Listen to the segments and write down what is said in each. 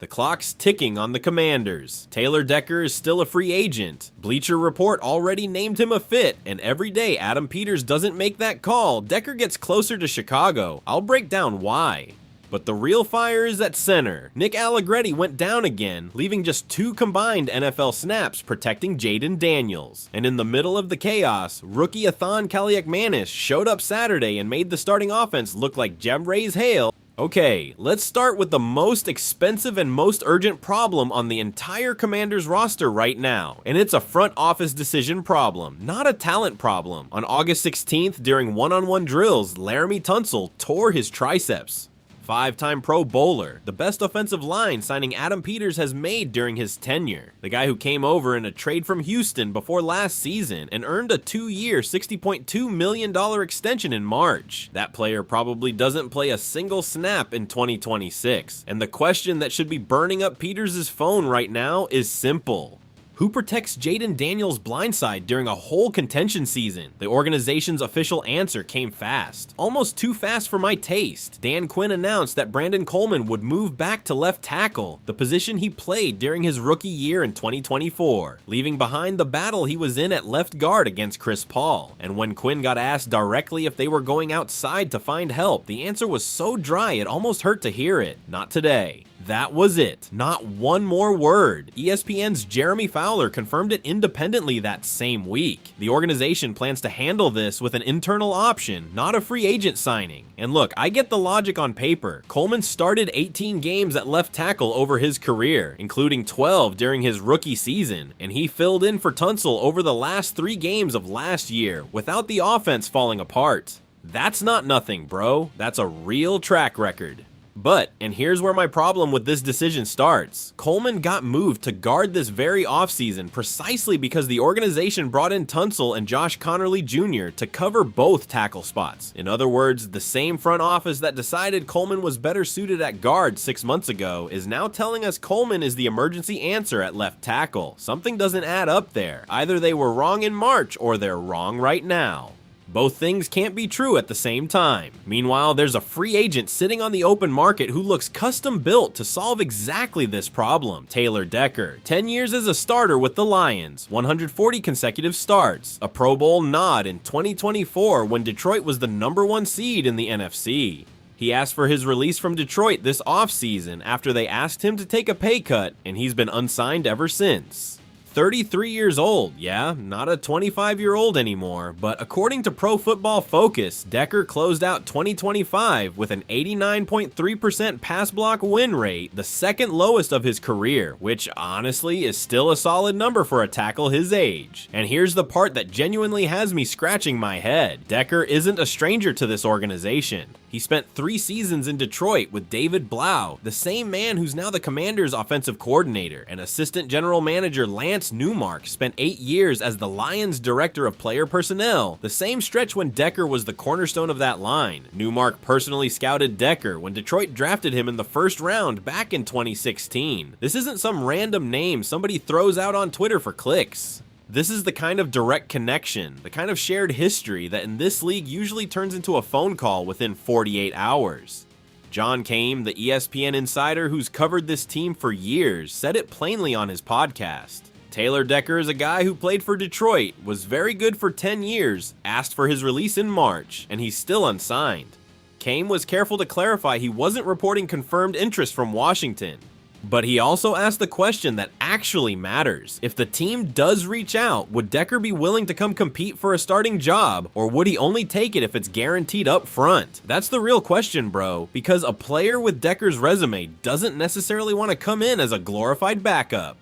The clock's ticking on the Commanders. Taylor Decker is still a free agent. Bleacher Report already named him a fit, and every day Adam Peters doesn't make that call, Decker gets closer to Chicago. I'll break down why. But the real fire is at center. Nick Allegretti went down again, leaving just 2 combined NFL snaps protecting Jaden Daniels. And in the middle of the chaos, rookie Athan Kaliakmanis showed up Saturday and made the starting offense look like Jeb Ray's hail. Okay, let's start with the most expensive and most urgent problem on the entire Commanders roster right now, and it's a front office decision problem, not a talent problem. On August 16th, during one-on-one drills, Laramie Tunsil tore his triceps. 5-time Pro Bowler, the best offensive line signing Adam Peters has made during his tenure. The guy who came over in a trade from Houston before last season and earned a 2-year, $60.2 million extension in March. That player probably doesn't play a single snap in 2026. And the question that should be burning up Peters' phone right now is simple. Who protects Jaden Daniels' blindside during a whole contention season? The organization's official answer came fast. Almost too fast for my taste. Dan Quinn announced that Brandon Coleman would move back to left tackle, the position he played during his rookie year in 2024, leaving behind the battle he was in at left guard against Chris Paul. And when Quinn got asked directly if they were going outside to find help, the answer was so dry it almost hurt to hear it. Not today. That was it. Not one more word. ESPN's Jeremy Fowler confirmed it independently that same week. The organization plans to handle this with an internal option, not a free agent signing. And look, I get the logic on paper. Coleman started 18 games at left tackle over his career, including 12 during his rookie season, and he filled in for Tunsil over the last 3 games of last year without the offense falling apart. That's not nothing, bro. That's a real track record. But, and here's where my problem with this decision starts, Coleman got moved to guard this very offseason precisely because the organization brought in Tunsil and Josh Connerly Jr. to cover both tackle spots. In other words, the same front office that decided Coleman was better suited at guard 6 months ago is now telling us Coleman is the emergency answer at left tackle. Something doesn't add up there. Either they were wrong in March or they're wrong right now. Both things can't be true at the same time. Meanwhile, there's a free agent sitting on the open market who looks custom built to solve exactly this problem. Taylor Decker, 10 years as a starter with the Lions, 140 consecutive starts, a Pro Bowl nod in 2024 when Detroit was the #1 seed in the NFC. He asked for his release from Detroit this offseason after they asked him to take a pay cut, and he's been unsigned ever since. 33 years old, yeah, not a 25-year-old anymore, but according to Pro Football Focus, Decker closed out 2025 with an 89.3% pass block win rate, the second lowest of his career, which honestly is still a solid number for a tackle his age. And here's the part that genuinely has me scratching my head. Decker isn't a stranger to this organization. He spent 3 seasons in Detroit with David Blau, the same man who's now the Commanders' offensive coordinator, and assistant general manager Lance Newmark spent 8 years as the Lions' director of player personnel, the same stretch when Decker was the cornerstone of that line. Newmark personally scouted Decker when Detroit drafted him in the first round back in 2016. This isn't some random name somebody throws out on Twitter for clicks. This is the kind of direct connection, the kind of shared history that in this league usually turns into a phone call within 48 hours. John Kame, the ESPN insider who's covered this team for years, said it plainly on his podcast. Taylor Decker is a guy who played for Detroit, was very good for 10 years, asked for his release in March, and he's still unsigned. Kame was careful to clarify he wasn't reporting confirmed interest from Washington. But he also asked the question that actually matters. If the team does reach out, would Decker be willing to come compete for a starting job, or would he only take it if it's guaranteed up front? That's the real question, bro, because a player with Decker's resume doesn't necessarily want to come in as a glorified backup.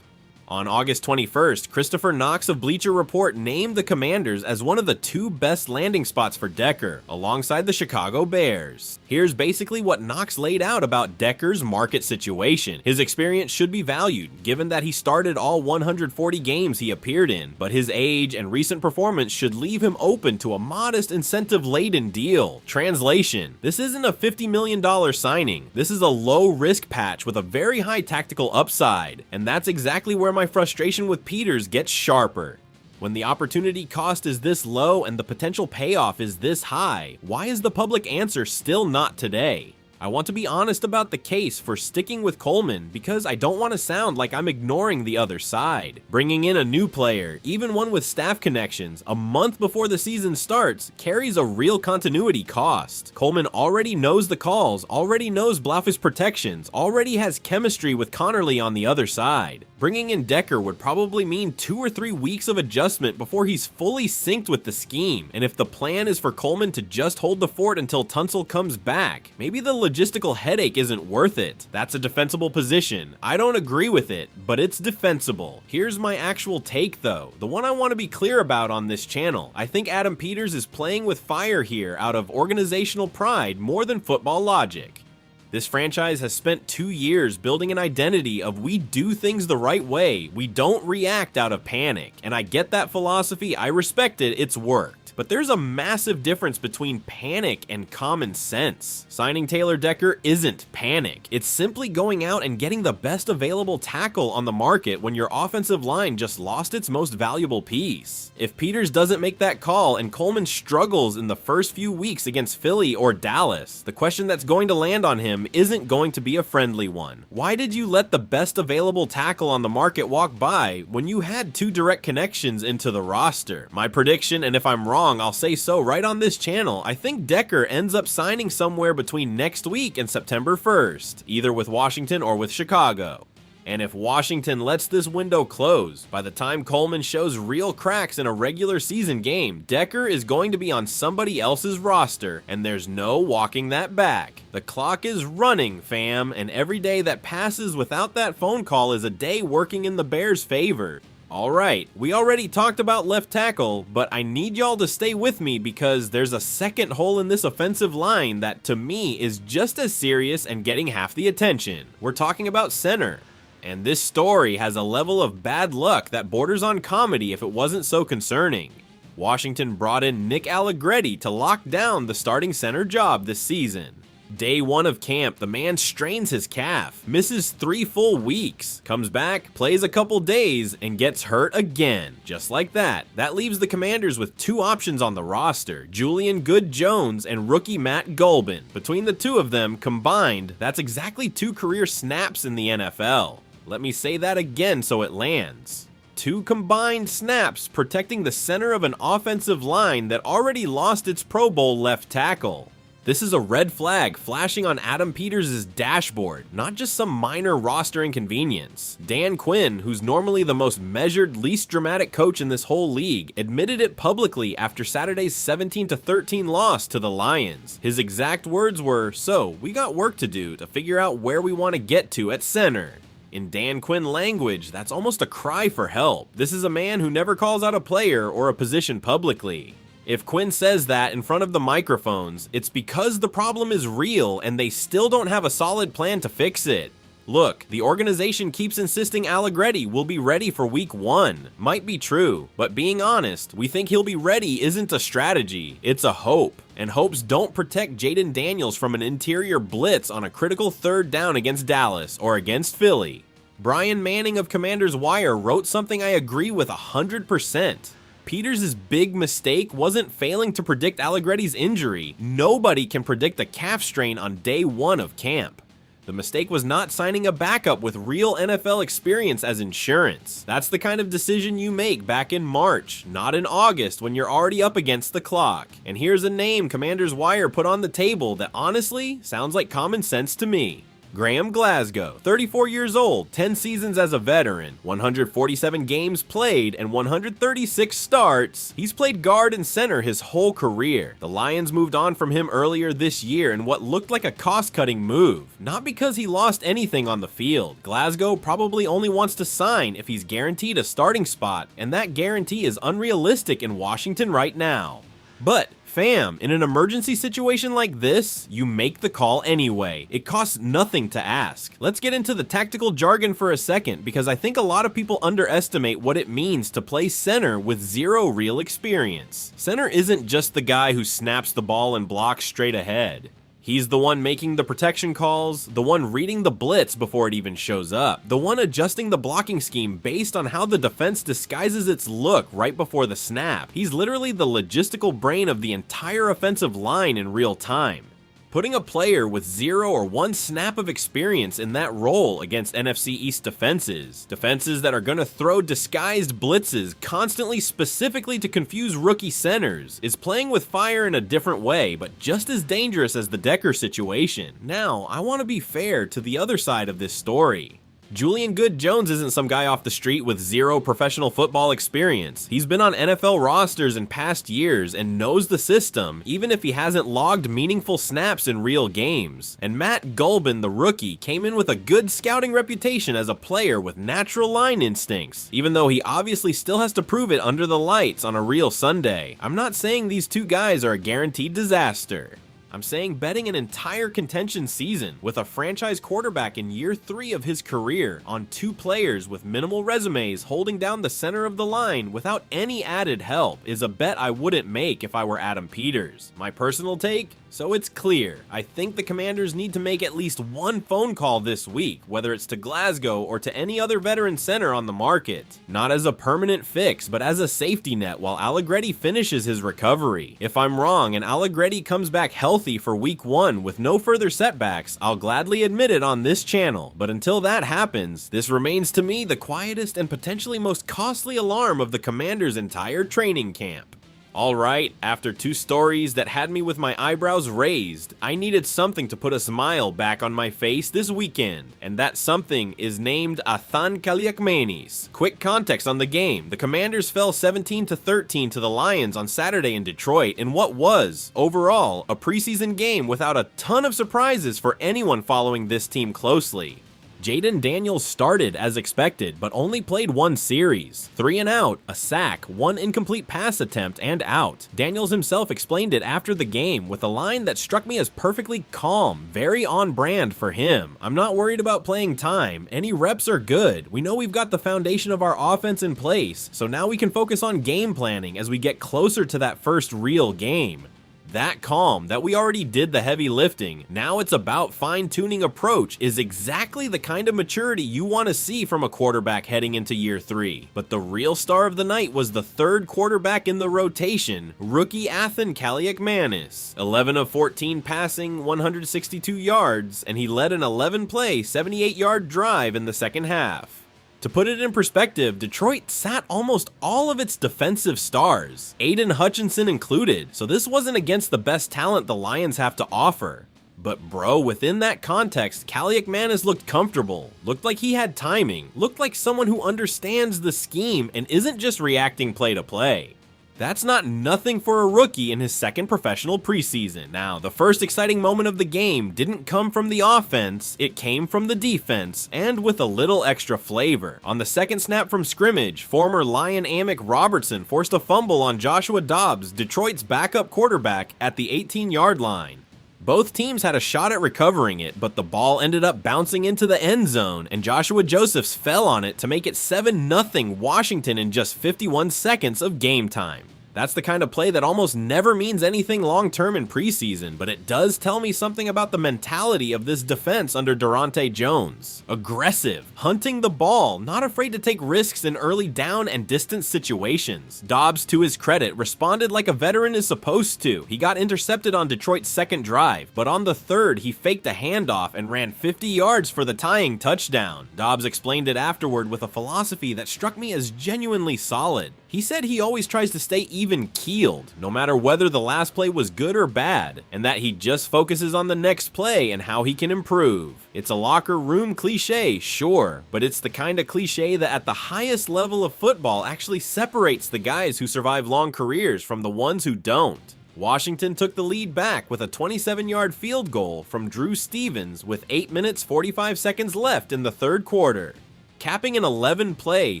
On August 21st, Christopher Knox of Bleacher Report named the Commanders as one of the 2 best landing spots for Decker, alongside the Chicago Bears. Here's basically what Knox laid out about Decker's market situation. His experience should be valued, given that he started all 140 games he appeared in, but his age and recent performance should leave him open to a modest incentive-laden deal. Translation: this isn't a $50 million signing. This is a low-risk patch with a very high tactical upside, and that's exactly where my frustration with Peters gets sharper. When the opportunity cost is this low and the potential payoff is this high, why is the public answer still not today? I want to be honest about the case for sticking with Coleman because I don't want to sound like I'm ignoring the other side. Bringing in a new player, even one with staff connections, a month before the season starts carries a real continuity cost. Coleman already knows the calls, already knows Blaufu's protections, already has chemistry with Connerly on the other side. Bringing in Decker would probably mean 2 or 3 weeks of adjustment before he's fully synced with the scheme, and if the plan is for Coleman to just hold the fort until Tunsil comes back, maybe the logistical headache isn't worth it. That's a defensible position. I don't agree with it, but it's defensible. Here's my actual take though, the one I want to be clear about on this channel. I think Adam Peters is playing with fire here out of organizational pride more than football logic. This franchise has spent 2 years building an identity of we do things the right way, we don't react out of panic, and I get that philosophy, I respect it, it's worked. But there's a massive difference between panic and common sense. Signing Taylor Decker isn't panic. It's simply going out and getting the best available tackle on the market when your offensive line just lost its most valuable piece. If Peters doesn't make that call and Coleman struggles in the first few weeks against Philly or Dallas, the question that's going to land on him isn't going to be a friendly one. Why did you let the best available tackle on the market walk by when you had 2 direct connections into the roster? My prediction, and if I'm wrong, I'll say so right on this channel, I think Decker ends up signing somewhere between next week and September 1st, either with Washington or with Chicago. And if Washington lets this window close, by the time Coleman shows real cracks in a regular season game, Decker is going to be on somebody else's roster, and there's no walking that back. The clock is running, fam, and every day that passes without that phone call is a day working in the Bears' favor. Alright, we already talked about left tackle, but I need y'all to stay with me because there's a second hole in this offensive line that to me is just as serious and getting half the attention. We're talking about center. And this story has a level of bad luck that borders on comedy if it wasn't so concerning. Washington brought in Nick Allegretti to lock down the starting center job this season. Day 1 of camp, the man strains his calf, misses 3 full weeks, comes back, plays a couple days, and gets hurt again. Just like that. That leaves the Commanders with 2 options on the roster, Julian Good-Jones and rookie Matt Gulbin. Between the 2 of them combined, that's exactly 2 career snaps in the NFL. Let me say that again so it lands. 2 combined snaps protecting the center of an offensive line that already lost its Pro Bowl left tackle. This is a red flag flashing on Adam Peters' dashboard, not just some minor roster inconvenience. Dan Quinn, who's normally the most measured, least dramatic coach in this whole league, admitted it publicly after Saturday's 17-13 loss to the Lions. His exact words were, "So, we got work to do to figure out where we want to get to at center." In Dan Quinn language, that's almost a cry for help. This is a man who never calls out a player or a position publicly. If Quinn says that in front of the microphones, it's because the problem is real and they still don't have a solid plan to fix it. Look, the organization keeps insisting Allegretti will be ready for week 1. Might be true, but being honest, we think he'll be ready isn't a strategy, it's a hope. And hopes don't protect Jaden Daniels from an interior blitz on a critical 3rd down against Dallas or against Philly. Brian Manning of Commander's Wire wrote something I agree with 100%. Peters' big mistake wasn't failing to predict Allegretti's injury. Nobody can predict a calf strain on day 1 of camp. The mistake was not signing a backup with real NFL experience as insurance. That's the kind of decision you make back in March, not in August when you're already up against the clock. And here's a name Commander's Wire put on the table that honestly sounds like common sense to me. Graham Glasgow, 34 years old, 10 seasons as a veteran, 147 games played, and 136 starts. He's played guard and center his whole career. The Lions moved on from him earlier this year in what looked like a cost-cutting move. Not because he lost anything on the field. Glasgow probably only wants to sign if he's guaranteed a starting spot, and that guarantee is unrealistic in Washington right now. But fam, in an emergency situation like this, you make the call anyway. It costs nothing to ask. Let's get into the tactical jargon for a second because I think a lot of people underestimate what it means to play center with 0 real experience. Center isn't just the guy who snaps the ball and blocks straight ahead. He's the one making the protection calls, the one reading the blitz before it even shows up, the one adjusting the blocking scheme based on how the defense disguises its look right before the snap. He's literally the logistical brain of the entire offensive line in real time. Putting a player with 0 or 1 snap of experience in that role against NFC East defenses that are gonna throw disguised blitzes constantly specifically to confuse rookie centers, is playing with fire in a different way, but just as dangerous as the Decker situation. Now, I want to be fair to the other side of this story. Julian Good-Jones isn't some guy off the street with 0 professional football experience. He's been on NFL rosters in past years and knows the system, even if he hasn't logged meaningful snaps in real games. And Matt Gulbin, the rookie, came in with a good scouting reputation as a player with natural line instincts, even though he obviously still has to prove it under the lights on a real Sunday. I'm not saying these two guys are a guaranteed disaster. I'm saying betting an entire contention season with a franchise quarterback in year 3 of his career on 2 players with minimal resumes holding down the center of the line without any added help is a bet I wouldn't make if I were Adam Peters. My personal take? So it's clear. I think the Commanders need to make at least 1 phone call this week, whether it's to Glasgow or to any other veteran center on the market. Not as a permanent fix, but as a safety net while Allegretti finishes his recovery. If I'm wrong and Allegretti comes back healthy for week 1 with no further setbacks, I'll gladly admit it on this channel. But until that happens, this remains to me the quietest and potentially most costly alarm of the Commanders' entire training camp. Alright, after 2 stories that had me with my eyebrows raised, I needed something to put a smile back on my face this weekend, and that something is named Athan Kaliakmanis. Quick context on the game: the Commanders fell 17-13 to the Lions on Saturday in Detroit in what was, overall, a preseason game without a ton of surprises for anyone following this team closely. Jaden Daniels started as expected, but only played 1 series. 3 and out, a sack, 1 incomplete pass attempt, and out. Daniels himself explained it after the game with a line that struck me as perfectly calm, very on brand for him. I'm not worried about playing time. Any reps are good. We know we've got the foundation of our offense in place, so now we can focus on game planning as we get closer to that first real game. That calm, that we already did the heavy lifting, now it's about fine-tuning approach, is exactly the kind of maturity you want to see from a quarterback heading into year 3. But the real star of the night was the 3rd quarterback in the rotation, rookie Athan Kaliakmanis. 11 of 14 passing, 162 yards, and he led an 11-play, 78-yard drive in the second half. To put it in perspective, Detroit sat almost all of its defensive stars, Aiden Hutchinson included, so this wasn't against the best talent the Lions have to offer. But bro, within that context, Kaliakmanis looked comfortable, looked like he had timing, looked like someone who understands the scheme and isn't just reacting play to play. That's not nothing for a rookie in his 2nd professional preseason. Now, the first exciting moment of the game didn't come from the offense, it came from the defense, and with a little extra flavor. On the 2nd snap from scrimmage, former Lion Amick Robertson forced a fumble on Joshua Dobbs, Detroit's backup quarterback, at the 18-yard line. Both teams had a shot at recovering it, but the ball ended up bouncing into the end zone, and Joshua Josephs fell on it to make it 7-0 Washington in just 51 seconds of game time. That's the kind of play that almost never means anything long-term in preseason, but it does tell me something about the mentality of this defense under Durante Jones. Aggressive, hunting the ball, not afraid to take risks in early down and distance situations. Dobbs, to his credit, responded like a veteran is supposed to. He got intercepted on Detroit's 2nd drive, but on the 3rd, he faked a handoff and ran 50 yards for the tying touchdown. Dobbs explained it afterward with a philosophy that struck me as genuinely solid. He said he always tries to stay even-keeled, no matter whether the last play was good or bad, and that he just focuses on the next play and how he can improve. It's a locker room cliche, sure, but it's the kind of cliche that at the highest level of football actually separates the guys who survive long careers from the ones who don't. Washington took the lead back with a 27-yard field goal from Drew Stevens with 8 minutes 45 seconds left in the 3rd quarter, capping an 11-play,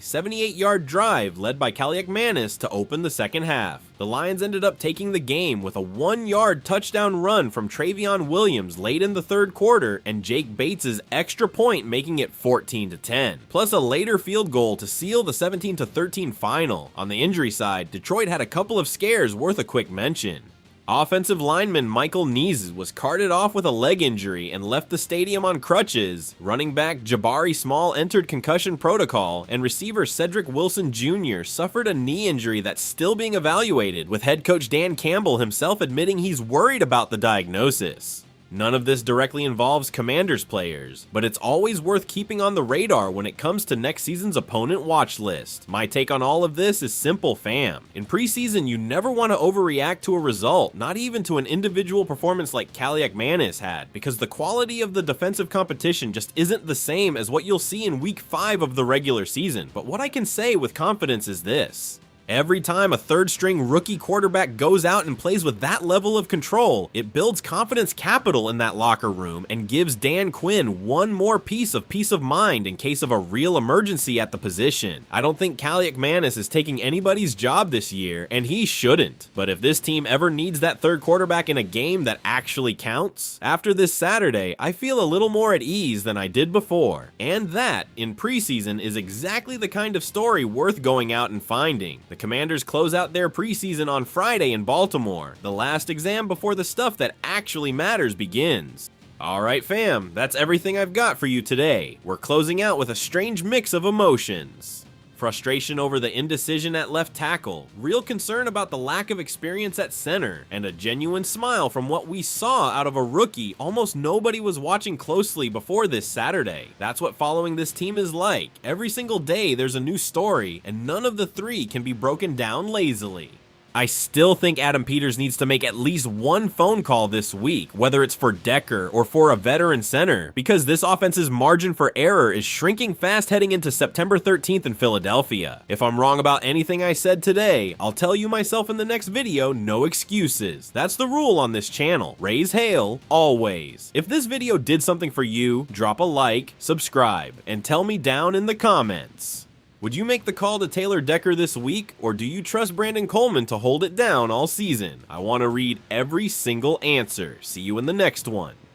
78-yard drive led by Kaliakmanis to open the second half. The Lions ended up taking the game with a 1-yard touchdown run from Travion Williams late in the 3rd quarter and Jake Bates' extra point making it 14-10, plus a later field goal to seal the 17-13 final. On the injury side, Detroit had a couple of scares worth a quick mention. Offensive lineman Michael Neese was carted off with a leg injury and left the stadium on crutches. Running back Jabari Small entered concussion protocol, and receiver Cedric Wilson Jr. suffered a knee injury that's still being evaluated, with head coach Dan Campbell himself admitting he's worried about the diagnosis. None of this directly involves Commanders players, but it's always worth keeping on the radar when it comes to next season's opponent watch list. My take on all of this is simple, fam. In preseason, you never want to overreact to a result, not even to an individual performance like Kaliakmanis had, because the quality of the defensive competition just isn't the same as what you'll see in week 5 of the regular season. But what I can say with confidence is this: every time a third-string rookie quarterback goes out and plays with that level of control, it builds confidence capital in that locker room and gives Dan Quinn one more piece of mind in case of a real emergency at the position. I don't think Kaliakmanis is taking anybody's job this year, and he shouldn't. But if this team ever needs that third quarterback in a game that actually counts, after this Saturday, I feel a little more at ease than I did before. And that, in preseason, is exactly the kind of story worth going out and finding. The Commanders close out their preseason on Friday in Baltimore, the last exam before the stuff that actually matters begins. Alright fam, that's everything I've got for you today. We're closing out with a strange mix of emotions. Frustration over the indecision at left tackle, real concern about the lack of experience at center, and a genuine smile from what we saw out of a rookie almost nobody was watching closely before this Saturday. That's what following this team is like. Every single day there's a new story, and none of the three can be broken down lazily. I still think Adam Peters needs to make at least one phone call this week, whether it's for Decker or for a veteran center, because this offense's margin for error is shrinking fast heading into September 13th in Philadelphia. If I'm wrong about anything I said today, I'll tell you myself in the next video, no excuses. That's the rule on this channel. Raise hail, always. If this video did something for you, drop a like, subscribe, and tell me down in the comments. Would you make the call to Taylor Decker this week, or do you trust Brandon Coleman to hold it down all season? I want to read every single answer. See you in the next one.